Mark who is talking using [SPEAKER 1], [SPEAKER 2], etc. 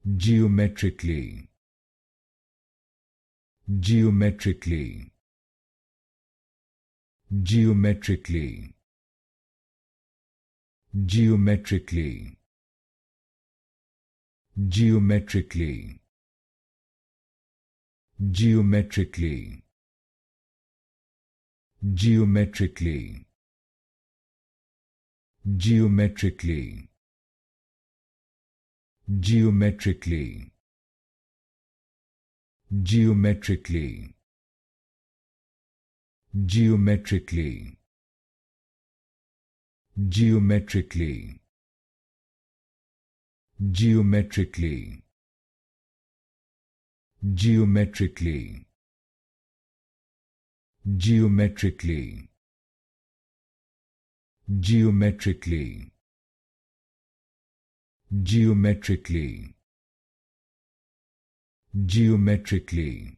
[SPEAKER 1] Geometrically. Geometrically. Geometrically. Geometrically. Geometrically. Geometrically. Geometrically. Geometrically. Geometrically. Geometrically. Geometrically. Geometrically. Geometrically. Geometrically. Geometrically. Geometrically. Geometrically. Geometrically.